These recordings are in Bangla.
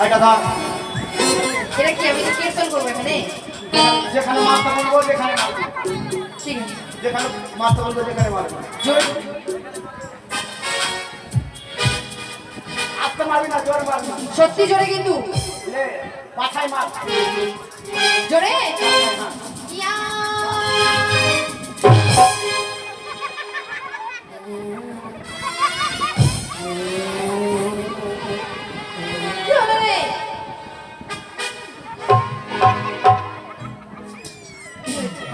এটা ধর এটা কি আমি কীর্তন করবো এখানে? যেখানে মারতে বলবো যেখানে মারবি, ঠিক আছে, যেখানে মারতে বলবো যেখানে মারবি। জোরে আস্তে মারবি না, জোরে মারবি। সত্যি জোরে কিন্তু লে পাছায় মার। জোরে ইয়া কি হলো রে?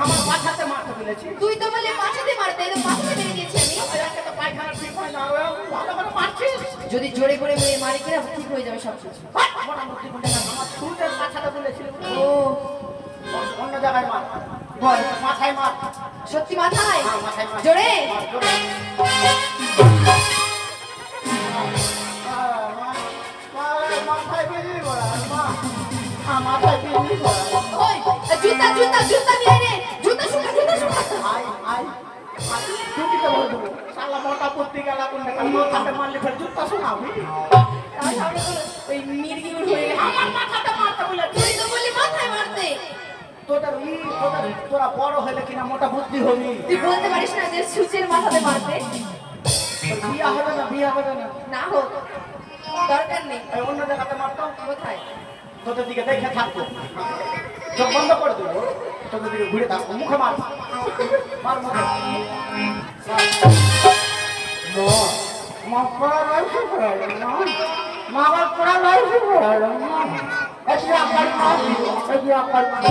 আমার পাছাতে মারতে বলেছি। তুই তো বলে পাছাতে মারতে, তো পাছাতে মেরে দিয়েছি আমি। একে তো পায়খানা ঠিক হয় না, ও ভালো করে মারছিস। যদি জোরে করে মেরে মারি কিনা ঠিক হয়ে যাবে সব কিছু। মোটা মুক্তি করলে না, আমার ছুটের পাছাতে বলেছিল। ও অন্য জায়গায় মার, বল মাথায় মার। সত্যি মাথায় হ্যাঁ, মাথায় মার। জোরে মার, জোরে। মাথায় বিজলি করা, মাথায় বিজলি করা। ওই জুতা জুতা জুতা নিয়ে নে, জুতা শুকা জুতা শুকা। আয় আয় জুতিতে ভরে দেবো। শালা মোটা করতে গেল কোন দেখাল মাথাতে মারলে ফের জুতা শোনাবি। তার সামনে তো ওই মির্গি উড় হয়ে গেছে। আমার মাথাতে মারতে বলে তুই তো বললি মাথায় মারতে। তোরা বড় হলে কিনা মোটা বুদ্ধি হবি। তুই বলতে পারিস না যে সুচের মাথাতে মারতে? বিয়া হবে না, বিয়া হবে না। না হোক, দরকার নেই। এই অন্য জায়গাতে মারতাম, কোথায়? তোদের দিকে দেখে থাকবো। চোখ বন্ধ করে দেবো, তোদের দিকে ঘুরে থাকবো। মুখে মার, মার মুখে। মা পড়া রয়েছে পড়ালো না, মা আবার পড়া রয়েছে পড়ালো না। একটু আকার মার, একটু আকার মার।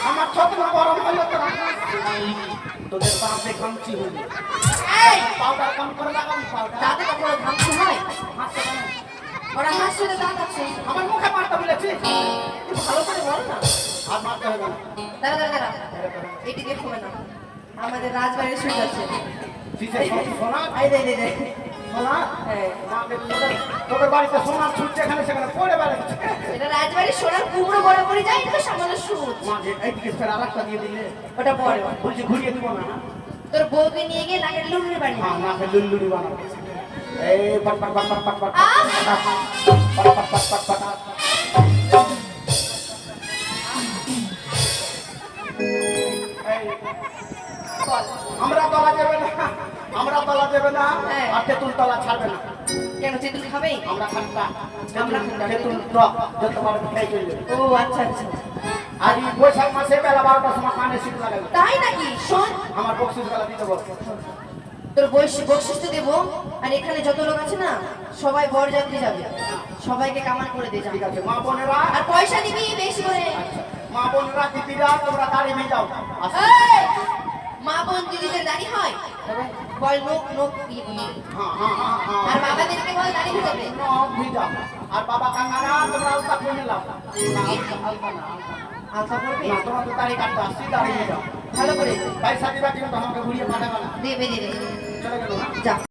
আমার ছোট গরম হলো তো তোদের বাপে খামচি হলো। এই পাউডার কম করে লাগাবি, পাউডার। দাঁতে কখনো ঘামতে হয়? হাসতে কেন? ওরা হাসছে তো দাঁত আছে। আমার মুখে মারতে বলেছি, তুই ভালো করে বল না। আর মারতে হবে না। দাঁড়া দাঁড়া দাঁড়া, এটি দেখো না, আমাদের রাজবাড়ির সুচ আছে। কিসের সোনা? এই দে দে দে। সোনা? হ্যাঁ, তোদের বাড়িতে সোনার ছুট যেখানে সেখানে পড়ে বেড়াচ্ছে। এটা রাজবাড়ির সোনার কুমড়ো বড় করে যায়, এটা তো সামান্য সুচ। এইদিকে ফের আর একটা দিয়ে দিলে ওটা পরে বলছি ঘুরিয়ে দিব না। তোর বউকে নিয়ে গিয়ে নাকের লুমড়ি বাড়ি। হ্যাঁ, নাকে লুল্লুড়ি বানাবো। এই পট পট পট পট পট পট আহ! পট পট পট পট পট। এই, বল আমরা তলা যাবে না, আমরা তলা যাবে না, হ্যাঁ। আর তেঁতুল তলা ছাড়বে না। কেন তেঁতুল খাবেই? আমরা খানটা আমরা খানটা। তেঁতুল টক যত পারবে খেয়ে চলবে। ও আচ্ছা আচ্ছা, আর এই বৈশাখ মাসে বেলা 12টার সময় কানে শীত লাগাবে। তাই নাকি? শোন, আমার বকশিস বেলা দিতে বল। তোর বকশিস তো দেবো, আর এখানে যত লোক আছে না সবাই বরযাত্রী যাবে, সবাইকে কামান করে দিয়ে ঠিক যাবে। আছে, মা বোনেরা, আর পয়সা দিবি বেশি করে। মা বোনেরা দিদিরা তোমরা দাঁড়িয়ে ভেজাও। এই, মা বোন দিদিদের দাড়ি হয়? বল নোক নোক দিয়ে বলবে। হ্যাঁ হ্যাঁ হ্যাঁ হ্যাঁ। আর বাবাদেরকে বল দাড়ি ভিজাবে। নখ ভিজাও। আর বাবা কাঙ্গারা তোমরা আলতা করে নাও। আলতা না, আলতা করবে? না তোমার তো দাড়ি কাটতে আসছি, দাড়ি ভেজাও। ভালো করে পয়সা দিবা কিন্তু আমাকে ঘুরিয়ে পাঠাবে না। দেবে দেবে। চলে গেল না? যা।